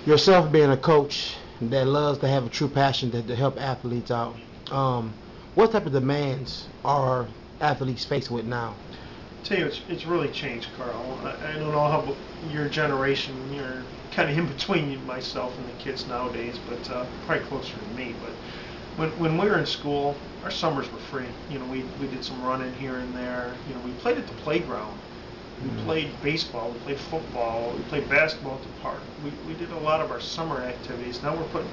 yourself being a coach that loves to have a true passion to help athletes out, what type of demands are athletes faced with now? Tell you, it's really changed, Carl. I don't know how your generation, you're kind of in between myself and the kids nowadays, but probably closer to me. But when we were in school, our summers were free. You know, we did some running here and there. You know, we played at the playground. We played baseball, we played football, we played basketball at the park. We did a lot of our summer activities. Now we're putting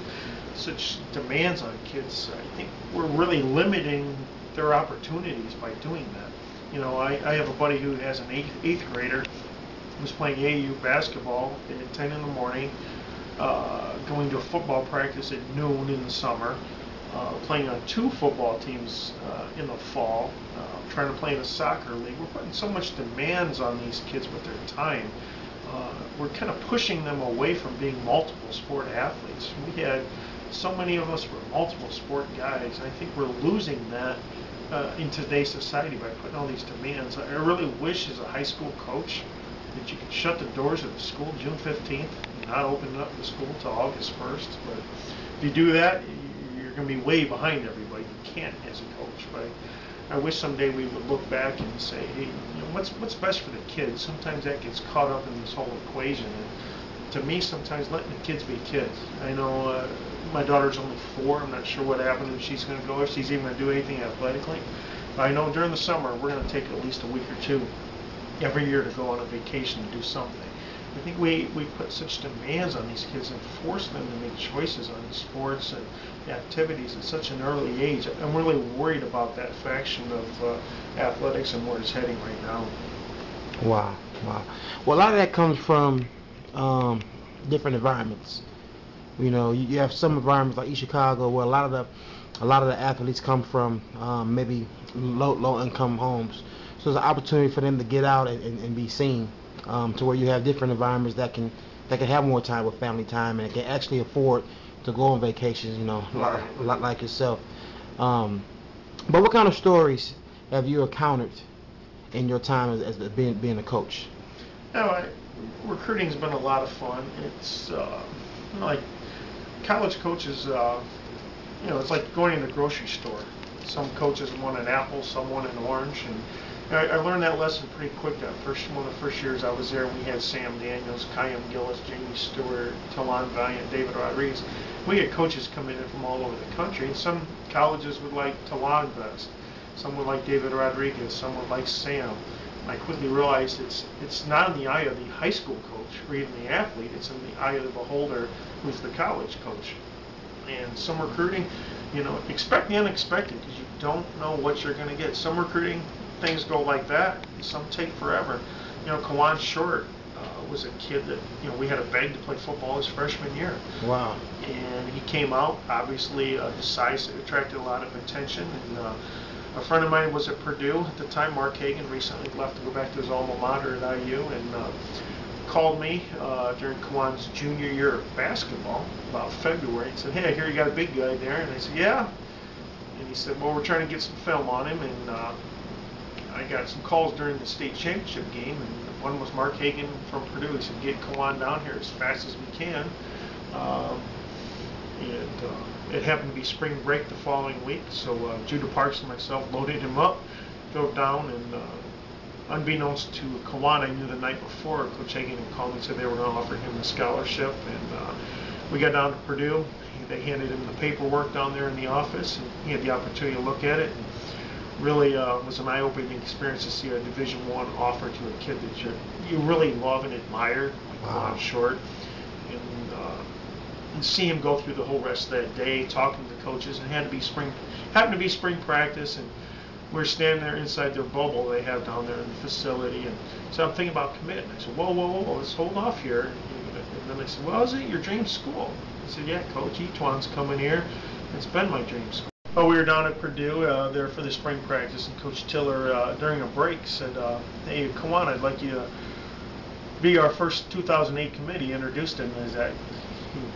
such demands on kids. I think we're really limiting their opportunities by doing that. You know, I have a buddy who has an eighth grader who's playing AAU basketball at 10 in the morning, going to a football practice at noon in the summer, playing on 2 football teams in the fall, trying to play in a soccer league. We're putting so much demands on these kids with their time. We're kind of pushing them away from being multiple sport athletes. We had so many of us were multiple sport guys. I think we're losing that in today's society by putting all these demands. I really wish as a high school coach that you could shut the doors of the school June 15th and not open up the school until August 1st. But if you do that, you're going to be way behind everybody. You can't as a coach. But I wish someday we would look back and say, hey, you know, what's best for the kids? Sometimes that gets caught up in this whole equation. And to me, sometimes letting the kids be kids. I know my daughter's only 4. I'm not sure what happened if she's going to go, if she's even going to do anything athletically. But I know during the summer we're going to take at least a week or 2 every year to go on a vacation and do something. I think we put such demands on these kids and force them to make choices on sports and activities at such an early age. I'm really worried about that faction of athletics and where it's heading right now. Wow, wow. Well, a lot of that comes from different environments. You know, you have some environments like East Chicago where a lot of the athletes come from maybe low income homes. So there's an opportunity for them to get out and be seen. To where you have different environments that can have more time with family time and can actually afford to go on vacations, you know, like yourself. But what kind of stories have you encountered in your time as being a coach? Recruiting's been a lot of fun. It's like college coaches, you know, it's like going in a grocery store. Some coaches want an apple, some want an orange, and I learned that lesson pretty quick. One of the first years I was there, we had Sam Daniels, Kyam Gillis, Jamie Stewart, Talon Valiant, David Rodriguez. We had coaches coming in from all over the country, and some colleges would like Talon best. Some would like David Rodriguez, some would like Sam. I quickly realized it's not in the eye of the high school coach or even the athlete, it's in the eye of the beholder who's the college coach. And some recruiting, you know, expect the unexpected because you don't know what you're going to get. Some recruiting things go like that, some take forever. You know, Kawan Short was a kid that, you know, we had to beg to play football his freshman year. Wow. And he came out, obviously his size attracted a lot of attention, and a friend of mine was at Purdue at the time, Mark Hagan, recently left to go back to his alma mater at IU, and called me during Kawan's junior year of basketball, about February, and said, hey, I hear you got a big guy there. And I said, yeah. And he said, well, we're trying to get some film on him, and I got some calls during the state championship game, and one was Mark Hagan from Purdue. He said, get Kawan down here as fast as we can. It happened to be spring break the following week, so Judah Parks and myself loaded him up, drove down, and unbeknownst to Kawan, I knew the night before, Coach Hagan had called me and said they were going to offer him a scholarship, and we got down to Purdue. They handed him the paperwork down there in the office, and he had the opportunity to look at it. And really was an eye-opening experience to see a Division I offer to a kid that you really love and admire, like Kawan Short, and see him go through the whole rest of that day talking to the coaches. And happened to be spring practice, and we're standing there inside their bubble they have down there in the facility. And so I'm thinking about committing. I said, whoa, let's hold off here. And then I said, well, is it your dream school? I said, yeah, Coach, Etwan's coming here. It's been my dream school. Well, we were down at Purdue there for the spring practice, and Coach Tiller, during a break, said, hey, Kawan, I'd like you to be our first 2008 committee. Introduced him as that.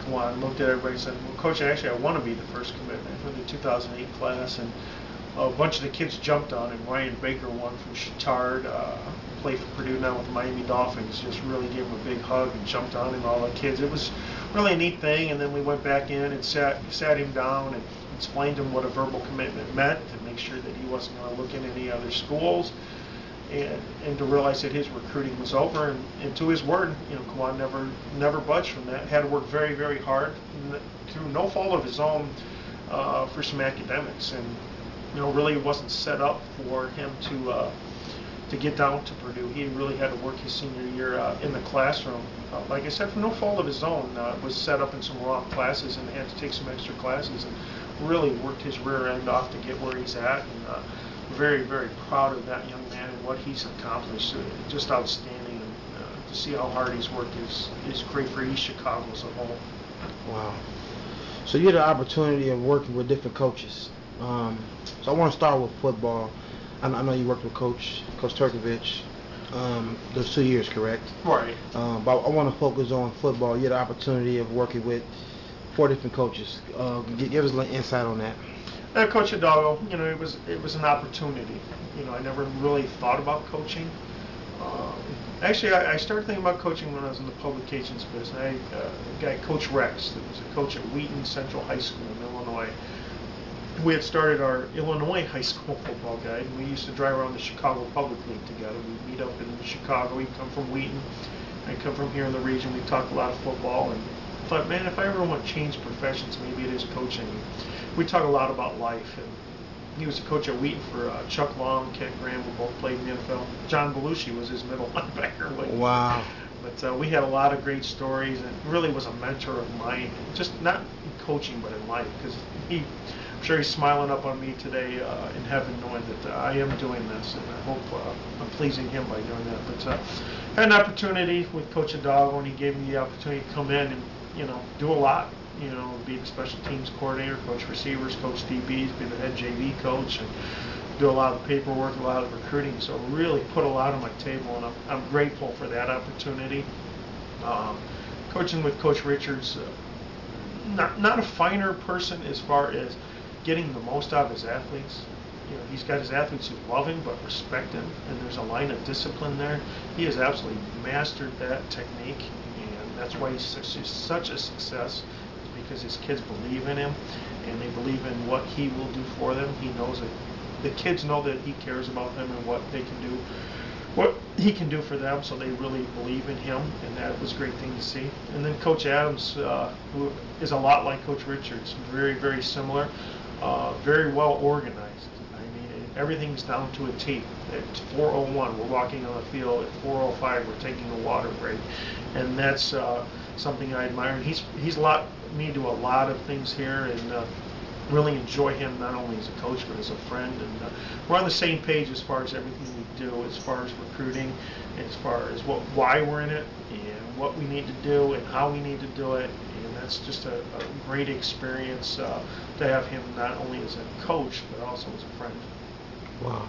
Kawan looked at everybody and said, well, Coach, actually, I want to be the first commitment for the 2008 class. And a bunch of the kids jumped on him. Ryan Baker won from Chittard. play for Purdue now with the Miami Dolphins, just really gave him a big hug and jumped on him, all the kids. It was really a neat thing. And then we went back in and sat him down and explained to him what a verbal commitment meant, to make sure that he wasn't going to look in any other schools, and to realize that his recruiting was over. And to his word, Kwan never budged from that. Had to work very, very hard through no fault of his own for some academics, and really wasn't set up for him to get down to Purdue. He really had to work his senior year in the classroom. Like I said, for no fault of his own, was set up in some wrong classes and had to take some extra classes, and really worked his rear end off to get where he's at. And very, very proud of that young man and what he's accomplished. Just outstanding. And to see how hard he's worked is great for East Chicago as a whole. Wow. So you had the opportunity of working with different coaches. So I want to start with football. I know you worked with Coach Turkovich those 2 years, correct? Right. But I want to focus on football. You had the opportunity of working with 4 different coaches. Give us a little insight on that. Coach Hidalgo, it was an opportunity. I never really thought about coaching. Actually, I started thinking about coaching when I was in the publications business. I had a guy, Coach Rex, that was a coach at Wheaton Central High School in Illinois. We had started our Illinois high school football guide, and we used to drive around the Chicago Public League together. We'd meet up in Chicago. He'd come from Wheaton. I'd come from here in the region. We'd talk a lot of football, and I thought, man, if I ever want to change professions, maybe it is coaching. We talk a lot about life, and he was a coach at Wheaton for Chuck Long, Ken Graham, who both played in the NFL. John Belushi was his middle linebacker. Wow. But we had a lot of great stories, and really was a mentor of mine, just not in coaching, but in life, because I'm sure he's smiling up on me today in heaven, knowing that I am doing this, and I hope I'm pleasing him by doing that. But I had an opportunity with Coach Hidalgo, and he gave me the opportunity to come in and do a lot. Be the special teams coordinator, coach receivers, coach DBs, be the head JV coach, and do a lot of paperwork, a lot of recruiting. So really put a lot on my table, and I'm grateful for that opportunity. Coaching with Coach Richards, not a finer person as far as getting the most out of his athletes. He's got his athletes who love him but respect him, and there's a line of discipline there. He has absolutely mastered that technique, and that's why he's such a success, because his kids believe in him, and they believe in what he will do for them. He knows that the kids know that he cares about them and what they can do, what he can do for them, so they really believe in him, and that was a great thing to see. And then Coach Adams, who is a lot like Coach Richards, very, very similar, very well organized. I mean, everything's down to a T. At 4:01, we're walking on the field. At 4:05, we're taking a water break, and that's something I admire. And he's me to a lot of things here, and really enjoy him not only as a coach but as a friend. And we're on the same page as far as everything we do, as far as recruiting, as far as why we're in it, and what we need to do, and how we need to do it. And that's just a great experience to have him not only as a coach but also as a friend. Wow.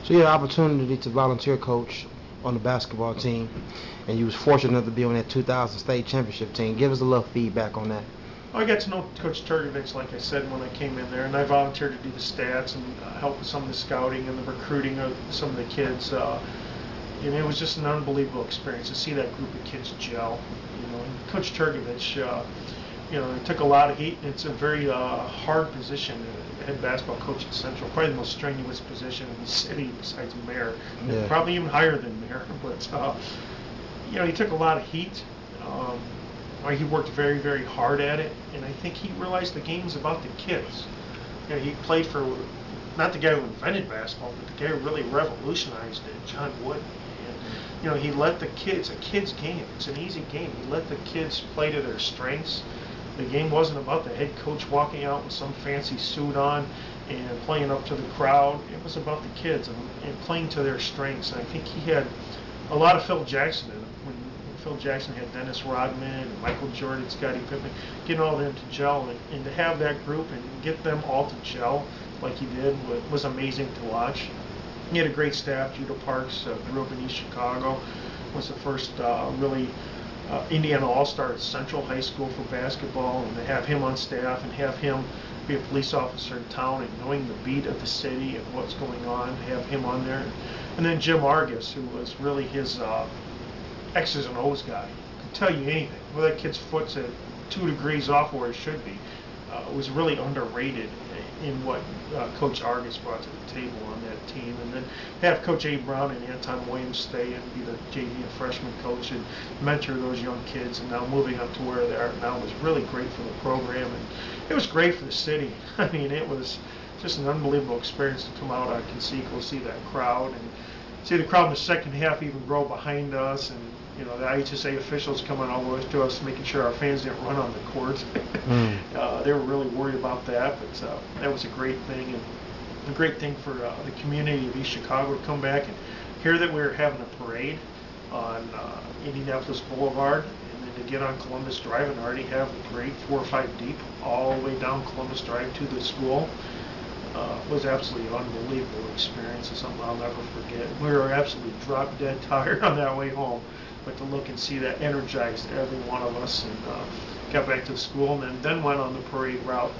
So you had an opportunity to volunteer coach on the basketball team, and you was fortunate enough to be on that 2000 state championship team. Give us a little feedback on that. I got to know Coach Turkovich, like I said, when I came in there, and I volunteered to do the stats and help with some of the scouting and the recruiting of some of the kids. And it was just an unbelievable experience to see that group of kids gel. And Coach Turkovich, it took a lot of heat. It's a very hard position, head basketball coach at Central, probably the most strenuous position in the city besides mayor, yeah. Probably even higher than mayor. But he took a lot of heat. He worked very, very hard at it, and I think he realized the game's about the kids. He played for, not the guy who invented basketball, but the guy who really revolutionized it, John Wooden. And he let the kids, a kid's game, it's an easy game. He let the kids play to their strengths. The game wasn't about the head coach walking out with some fancy suit on and playing up to the crowd. It was about the kids and playing to their strengths. And I think he had a lot of Phil Jackson in him. When Phil Jackson had Dennis Rodman and Michael Jordan, Scottie Pippen, getting all of them to gel, and to have that group and get them all to gel like he did was amazing to watch. He had a great staff. Judah Parks grew up in East Chicago, was the first really Indiana All-Star at Central High School for basketball, and to have him on staff and have him be a police officer in town and knowing the beat of the city and what's going on, have him on there. And then Jim Argus, who was really his X's and O's guy, could tell you anything. Well, that kid's foot's at 2 degrees off where it should be. Was really underrated in what Coach Argus brought to the table on that team. And then have Coach A. Brown and Anton Williams stay and be the JV and freshman coach and mentor those young kids, and now moving up to where they are now was really great for the program, and it was great for the city. I mean, it was just an unbelievable experience to come out on Conseco, see that crowd, and see the crowd in the second half even grow behind us, and you know, the IHSA officials coming all the way to us, making sure our fans didn't run on the court. They were really worried about that, but that was a great thing, and a great thing for the community of East Chicago to come back and hear that we were having a parade on Indianapolis Boulevard, and then to get on Columbus Drive and already have the parade 4 or 5 deep all the way down Columbus Drive to the school. Was absolutely an unbelievable experience and something I'll never forget. We were absolutely drop dead tired on that way home, but to look and see that energized every one of us, and got back to the school and then went on the parade route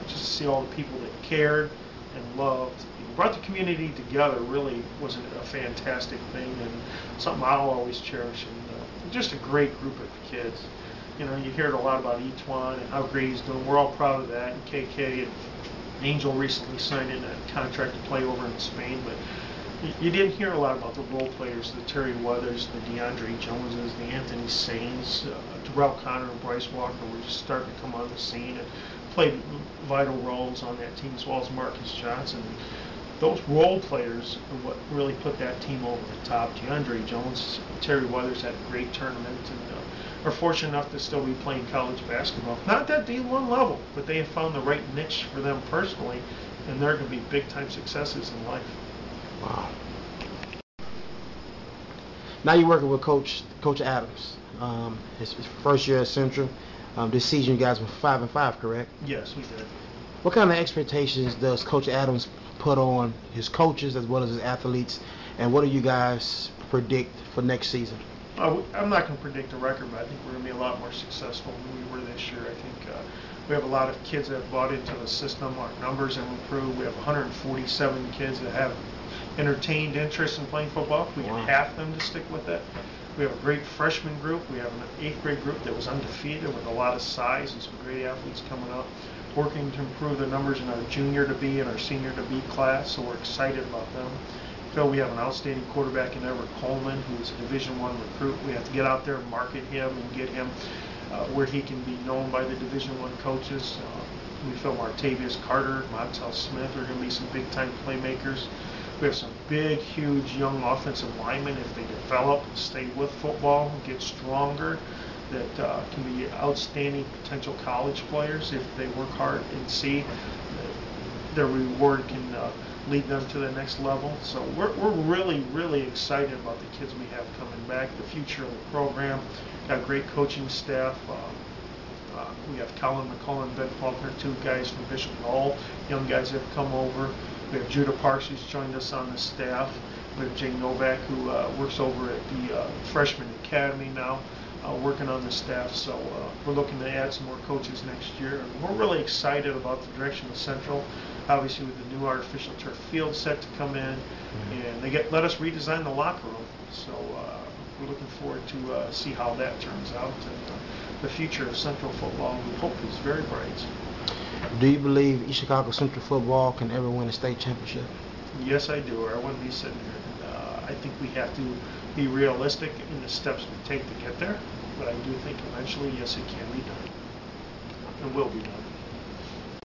just to see all the people that cared and loved. Brought the community together. Really was a fantastic thing, and something I'll always cherish, and just a great group of kids. You know, you hear it a lot about Etwan and how great he's doing. We're all proud of that, and KK and Angel recently signed in a contract to play over in Spain, but you didn't hear a lot about the role players, the Terry Weathers, the DeAndre Joneses, the Anthony Sains, Terrell Connor and Bryce Walker were just starting to come on the scene and played vital roles on that team, as well as Marcus Johnson. Those role players are what really put that team over the top. DeAndre Jones, Terry Weathers had a great tournament, and are fortunate enough to still be playing college basketball. Not at that D1 level, but they have found the right niche for them personally, and they're going to be big-time successes in life. Wow. Now you're working with Coach Adams. His first year at Central. This season you guys were 5-5, correct? Yes, we did. What kind of expectations does Coach Adams put on his coaches as well as his athletes, and what do you guys predict for next season? I'm not going to predict a record, but I think we're going to be a lot more successful than we were this year. I think we have a lot of kids that have bought into the system. Our numbers have improved. We have 147 kids that have entertained interest in playing football. We get half them to stick with it. We have a great freshman group. We have an 8th grade group that was undefeated with a lot of size and some great athletes coming up. Working to improve the numbers in our junior to be and our senior to be class, so we're excited about them. Phil, we have an outstanding quarterback in Everett Coleman, who is a Division I recruit. We have to get out there and market him and get him where he can be known by the Division I coaches. We feel Martavius Carter, Montel Smith are going to be some big-time playmakers. We have some big, huge young offensive linemen, if they develop, stay with football, get stronger, that can be outstanding potential college players if they work hard and see their reward can lead them to the next level. So we're really, really excited about the kids we have coming back, the future of the program. Got a great coaching staff. We have Colin McCullough and Ben Faulkner, 2 guys from Bishop Knoll, young guys that have come over. We have Judah Parks, who's joined us on the staff. We have Jay Novak, who works over at the Freshman Academy now, working on the staff. So we're looking to add some more coaches next year. And we're really excited about the direction of Central. Obviously, with the new artificial turf field set to come in, and they let us redesign the locker room. So we're looking forward to see how that turns out. And the future of Central football, we hope, is very bright. Do you believe East Chicago Central football can ever win a state championship? Yes, I do, or I wouldn't be sitting here. I think we have to be realistic in the steps we take to get there, but I do think eventually, yes, it can be done. It will be done.